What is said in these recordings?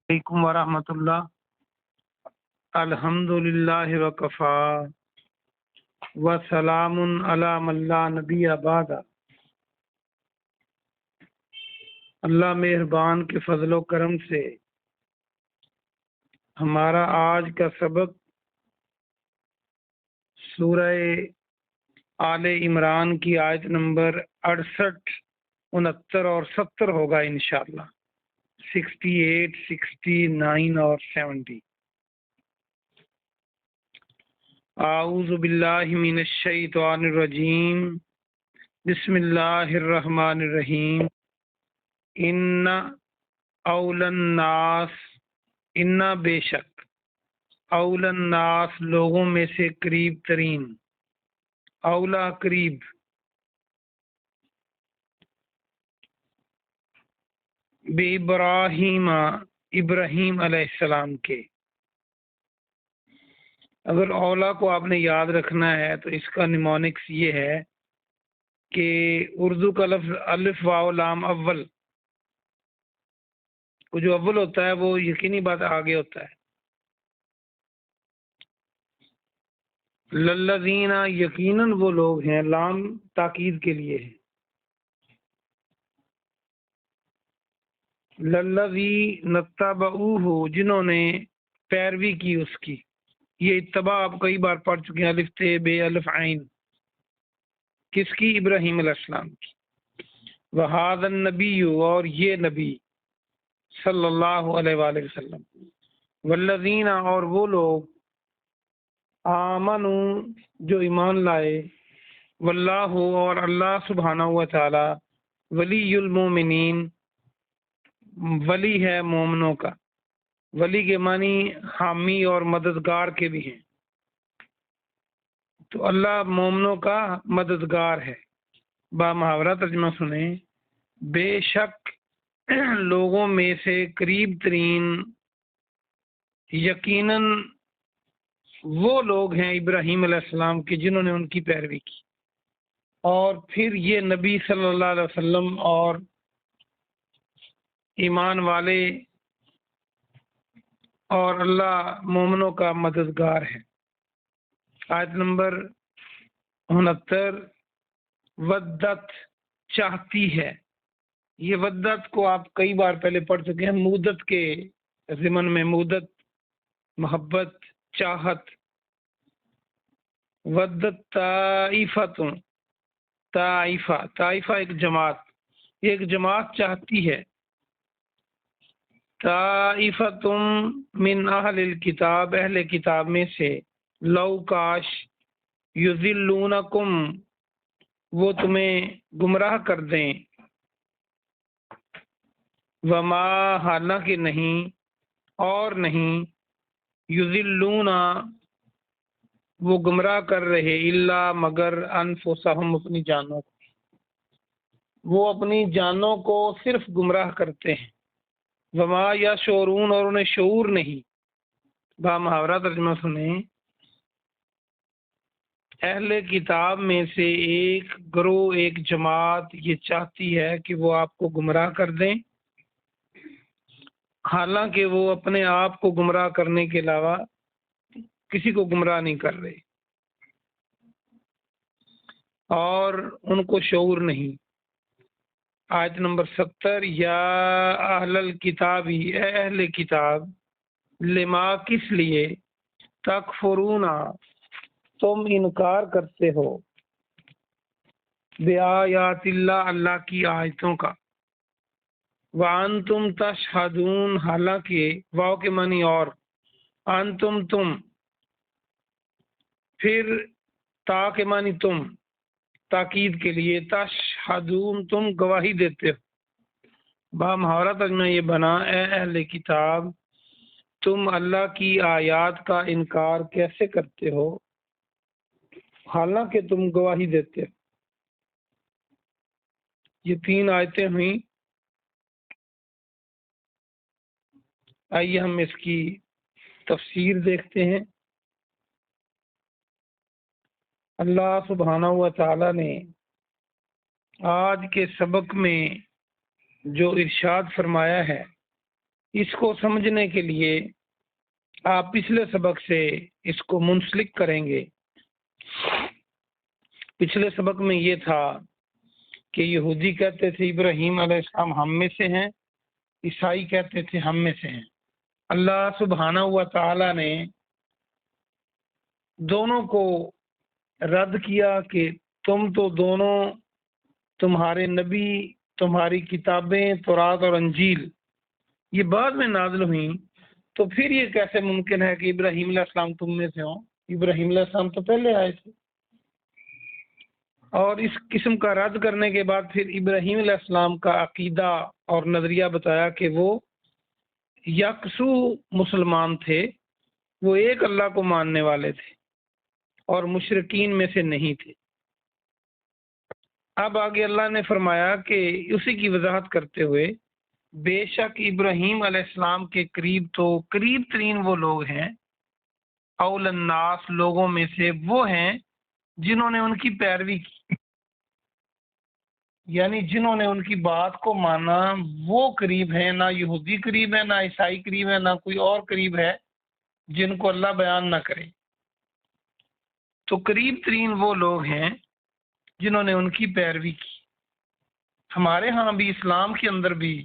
علیکم ورحمۃ اللہ۔ الحمدللہ وکفا وسلام علی من لا نبی بعد۔ اللہ مہربان کے فضل و کرم سے ہمارا آج کا سبق سورہ آل عمران کی آیت نمبر 68، 69 اور 70 ہوگا انشاءاللہ، 68، 69 اور 70۔ اعوذ باللہ من الشیطان الرجیم، بسم اللہ الرحمن الرحیم۔ ان اول الناس، ان بے شک، اول الناس لوگوں میں سے قریب ترین، اولا قریب، بے ابراہیم، ابراہیم علیہ السلام کے۔ اگر اولا کو آپ نے یاد رکھنا ہے تو اس کا نیمونکس یہ ہے کہ اردو کا لفظ الف واو لام اول، وہ جو اول ہوتا ہے وہ یقینی بات آگے ہوتا ہے۔ للذین، یقیناً وہ لوگ ہیں، لام تاکید کے لیے ہے۔ للذی نتبعوہ، جنہوں نے پیروی کی اس کی۔ یہ اتباع آپ کئی بار پڑھ چکے ہیں، الف تے بے الف عین۔ کس کی؟ ابراہیم علیہ السلام کی۔ وہذا النبی، اور یہ نبی صلی اللہ علیہ وآلہ وسلم۔ والذین، اور وہ لوگ، آمنوا، جو ایمان لائے، واللہ، اور اللہ سبحانہ و تعالی، ولی المومنین، ولی ہے مومنوں کا۔ ولی کے معنی حامی اور مددگار کے بھی ہیں، تو اللہ مومنوں کا مددگار ہے۔ با محاورہ ترجمہ سنیں۔ بے شک لوگوں میں سے قریب ترین، یقیناً وہ لوگ ہیں ابراہیم علیہ السلام کے جنہوں نے ان کی پیروی کی، اور پھر یہ نبی صلی اللہ علیہ وسلم اور ایمان والے، اور اللہ مومنوں کا مددگار ہے۔ آیت نمبر 69۔ ودت، چاہتی ہے۔ یہ ودت کو آپ کئی بار پہلے پڑھ چکے ہیں، مودت کے ضمن میں، مودت محبت، چاہت۔ ودت طائفۃ، طائفہ، طائفہ ایک جماعت، ایک جماعت چاہتی ہے۔ طائفۃ من اہل الکتاب، اہل کتاب میں سے، لو کاش، یضلونکم، وہ تمہیں گمراہ کر دیں، وما، حالانکہ نہیں، اور نہیں، یضلون، وہ گمراہ کر رہے، الا، مگر، انفسہم، اپنی جانوں کو، وہ اپنی جانوں کو صرف گمراہ کرتے ہیں۔ وما یشعرون، اور انہیں شعور نہیں۔ با محاورہ ترجمہ سنیں۔ اہل کتاب میں سے ایک گروہ، ایک جماعت یہ چاہتی ہے کہ وہ آپ کو گمراہ کر دیں، حالانکہ وہ اپنے آپ کو گمراہ کرنے کے علاوہ کسی کو گمراہ نہیں کر رہے، اور ان کو شعور نہیں۔ آیت نمبر 70۔ یا اہل الکتاب، اے اہل کتاب، لما، کس لیے، تکفرون، تم انکار کرتے ہو، بآیات اللہ، اللہ کی آیتوں کا، وانتم تشہدون، حالانکہ، واو کے معنی اور، انتم، تم، پھر تا کے معنی تم، تاکید کے لیے، تشہدون، تم گواہی دیتے ہو۔ با محاورہ ترجمہ یہ بنا، اے اہل کتاب، تم اللہ کی آیات کا انکار کیسے کرتے ہو حالانکہ تم گواہی دیتے ہو۔ یہ 3 آیتیں ہوئیں۔ آئیے ہم اس کی تفسیر دیکھتے ہیں۔ اللہ سبحانہ و تعالی نے آج کے سبق میں جو ارشاد فرمایا ہے اس کو سمجھنے کے لیے آپ پچھلے سبق سے اس کو منسلک کریں گے۔ پچھلے سبق میں یہ تھا کہ یہودی کہتے تھے ابراہیم علیہ السلام ہم میں سے ہیں، عیسائی کہتے تھے ہم میں سے ہیں۔ اللہ سبحانہ و تعالی نے دونوں کو رد کیا کہ تم تو دونوں، تمہارے نبی، تمہاری کتابیں تورات اور انجیل یہ بعد میں نازل ہوئیں، تو پھر یہ کیسے ممکن ہے کہ ابراہیم علیہ السلام تم میں سے ہوں؟ ابراہیم علیہ السلام تو پہلے آئے تھے۔ اور اس قسم کا رد کرنے کے بعد پھر ابراہیم علیہ السلام کا عقیدہ اور نظریہ بتایا کہ وہ یکسو مسلمان تھے، وہ ایک اللہ کو ماننے والے تھے اور مشرکین میں سے نہیں تھے۔ اب آگے اللہ نے فرمایا کہ اسی کی وضاحت کرتے ہوئے بے شک ابراہیم علیہ السلام کے قریب تو قریب ترین وہ لوگ ہیں، اول الناس لوگوں میں سے وہ ہیں جنہوں نے ان کی پیروی کی، یعنی جنہوں نے ان کی بات کو مانا وہ قریب ہیں، نہ یہودی قریب ہے، نہ عیسائی قریب ہے، نہ کوئی اور قریب ہے جن کو اللہ بیان نہ کرے۔ تو قریب ترین وہ لوگ ہیں جنہوں نے ان کی پیروی کی۔ ہمارے ہاں بھی اسلام کے اندر بھی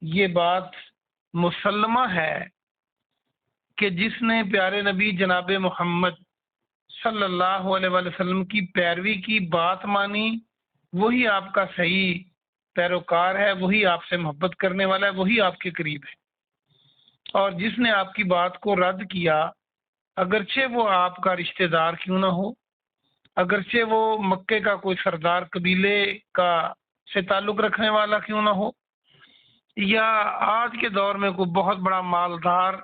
یہ بات مسلمہ ہے کہ جس نے پیارے نبی جناب محمد صلی اللہ علیہ وآلہ وسلم کی پیروی کی، بات مانی، وہی آپ کا صحیح پیروکار ہے، وہی آپ سے محبت کرنے والا ہے، وہی آپ کے قریب ہے۔ اور جس نے آپ کی بات کو رد کیا، اگرچہ وہ آپ کا رشتہ دار کیوں نہ ہو، اگرچہ وہ مکے کا کوئی سردار قبیلے کا سے تعلق رکھنے والا کیوں نہ ہو، یا آج کے دور میں کوئی بہت بڑا مالدار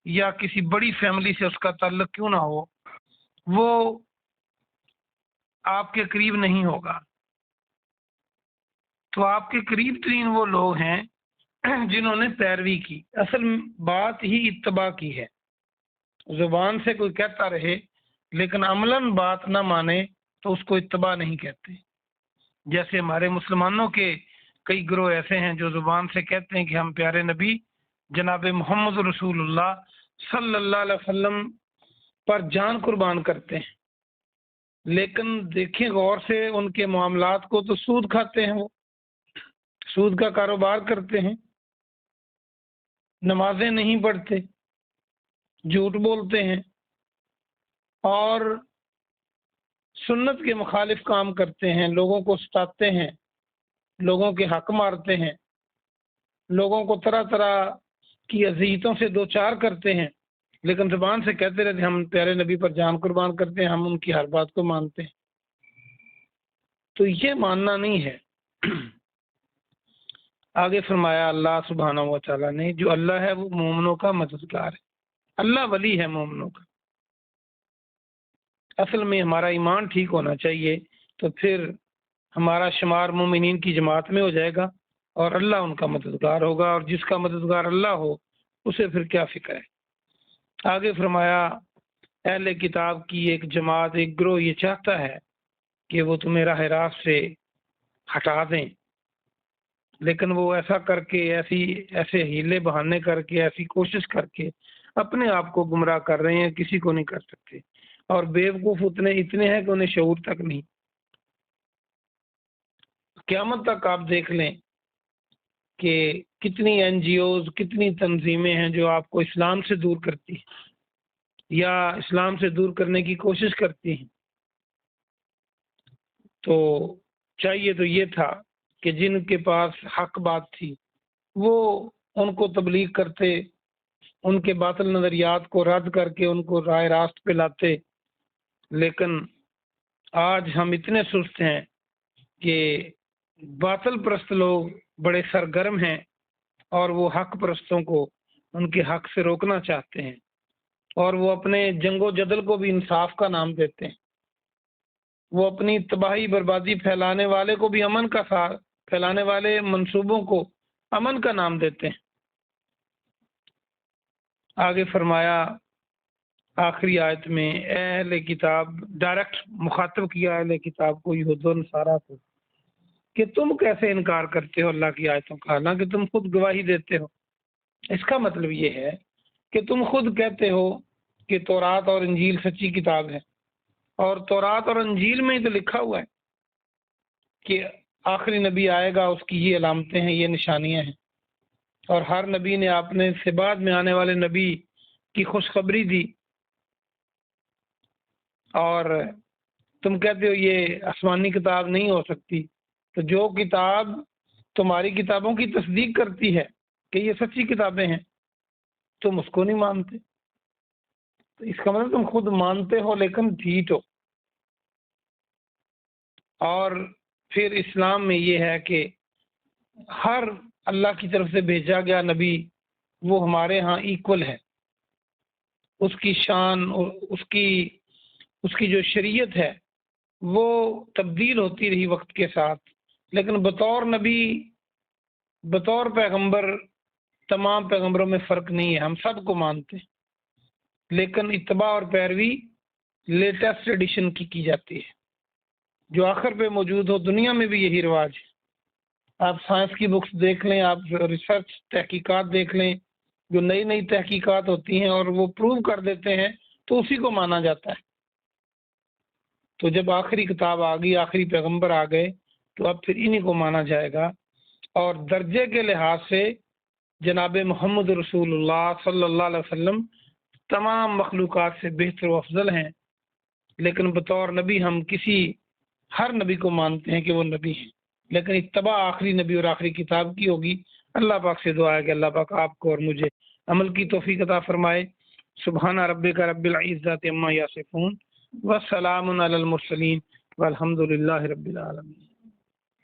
یا کسی بڑی فیملی سے اس کا تعلق کیوں نہ ہو، وہ آپ کے قریب نہیں ہوگا۔ تو آپ کے قریب ترین وہ لوگ ہیں جنہوں نے پیروی کی۔ اصل بات ہی اتباع کی ہے۔ زبان سے کوئی کہتا رہے لیکن عملاً بات نہ مانے تو اس کو اتباع نہیں کہتے۔ جیسے ہمارے مسلمانوں کے کئی گروہ ایسے ہیں جو زبان سے کہتے ہیں کہ ہم پیارے نبی جناب محمد رسول اللہ صلی اللہ علیہ وسلم پر جان قربان کرتے ہیں، لیکن دیکھیں غور سے ان کے معاملات کو تو سود کھاتے ہیں، وہ سود کا کاروبار کرتے ہیں، نمازیں نہیں پڑھتے، جھوٹ بولتے ہیں اور سنت کے مخالف کام کرتے ہیں، لوگوں کو ستاتے ہیں، لوگوں کے حق مارتے ہیں، لوگوں کو طرح طرح کی اذیتوں سے دوچار کرتے ہیں، لیکن زبان سے کہتے رہتے ہیں ہم پیارے نبی پر جان قربان کرتے ہیں، ہم ان کی ہر بات کو مانتے ہیں۔ تو یہ ماننا نہیں ہے۔ آگے فرمایا اللہ سبحانہ و تعالیٰ نے جو اللہ ہے وہ مومنوں کا مددگار ہے، اللہ ولی ہے مومنوں کا۔ اصل میں ہمارا ایمان ٹھیک ہونا چاہیے، تو پھر ہمارا شمار مومنین کی جماعت میں ہو جائے گا اور اللہ ان کا مددگار ہوگا، اور جس کا مددگار اللہ ہو اسے پھر کیا فکر ہے۔ آگے فرمایا اہل کتاب کی ایک جماعت، ایک گروہ یہ چاہتا ہے کہ وہ تمہیں راہ راست سے ہٹا دیں، لیکن وہ ایسا کر کے ایسے ہیلے بہانے کر کے ایسی کوشش کر کے اپنے آپ کو گمراہ کر رہے ہیں، کسی کو نہیں کر سکتے، اور بیوقوف اتنے ہیں کہ انہیں شعور تک نہیں۔ قیامت تک آپ دیکھ لیں کہ کتنی این جی اوز، کتنی تنظیمیں ہیں جو آپ کو اسلام سے دور کرتی ہیں یا اسلام سے دور کرنے کی کوشش کرتی ہیں۔ تو چاہیے تو یہ تھا کہ جن کے پاس حق بات تھی وہ ان کو تبلیغ کرتے، ان کے باطل نظریات کو رد کر کے ان کو راہ راست پہ لاتے، لیکن آج ہم اتنے سست ہیں کہ باطل پرست لوگ بڑے سرگرم ہیں اور وہ حق پرستوں کو ان کے حق سے روکنا چاہتے ہیں، اور وہ اپنے جنگ و جدل کو بھی انصاف کا نام دیتے ہیں، وہ اپنی تباہی بربادی پھیلانے والے کو بھی امن کا ساتھ، پھیلانے والے منصوبوں کو امن کا نام دیتے ہیں۔ آگے فرمایا آخری آیت میں اہل کتاب، ڈائریکٹ مخاطب کیا اہل کتاب کو، یہود و نصارہ کو، کہ تم کیسے انکار کرتے ہو اللہ کی آیتوں کا، حالانکہ تم خود گواہی دیتے ہو۔ اس کا مطلب یہ ہے کہ تم خود کہتے ہو کہ تورات اور انجیل سچی کتاب ہے، اور تورات اور انجیل میں ہی تو لکھا ہوا ہے کہ آخری نبی آئے گا، اس کی یہ علامتیں ہیں، یہ نشانیاں ہیں، اور ہر نبی نے اپنے سے بعد میں آنے والے نبی کی خوشخبری دی، اور تم کہتے ہو یہ آسمانی کتاب نہیں ہو سکتی۔ تو جو کتاب تمہاری کتابوں کی تصدیق کرتی ہے کہ یہ سچی کتابیں ہیں، تم اس کو نہیں مانتے، تو اس کا مطلب تم خود مانتے ہو لیکن ڈھیٹ ہو۔ اور پھر اسلام میں یہ ہے کہ ہر اللہ کی طرف سے بھیجا گیا نبی وہ ہمارے ہاں ایکول ہے، اس کی شان، اس کی جو شریعت ہے وہ تبدیل ہوتی رہی وقت کے ساتھ، لیکن بطور نبی، بطور پیغمبر تمام پیغمبروں میں فرق نہیں ہے، ہم سب کو مانتے ہیں، لیکن اتباع اور پیروی لیٹسٹ ایڈیشن کی جاتی ہے، جو آخر پہ موجود ہو۔ دنیا میں بھی یہی رواج ہے، آپ سائنس کی بکس دیکھ لیں، آپ ریسرچ تحقیقات دیکھ لیں، جو نئی نئی تحقیقات ہوتی ہیں اور وہ پروو کر دیتے ہیں تو اسی کو مانا جاتا ہے۔ تو جب آخری کتاب آ گئی، آخری پیغمبر آ گئے، تو اب پھر انہی کو مانا جائے گا۔ اور درجے کے لحاظ سے جناب محمد رسول اللہ صلی اللہ علیہ وسلم تمام مخلوقات سے بہتر و افضل ہیں، لیکن بطور نبی ہم ہر نبی کو مانتے ہیں کہ وہ نبی ہیں، لیکن اتباع آخری نبی اور آخری کتاب کی ہوگی۔ اللہ پاک سے دعا ہے کہ اللہ پاک آپ کو اور مجھے عمل کی توفیق عطا فرمائے۔ سبحان ربک رب العزت عما یصفون وسلام علی المرسلین والحمد للہ رب العالمین۔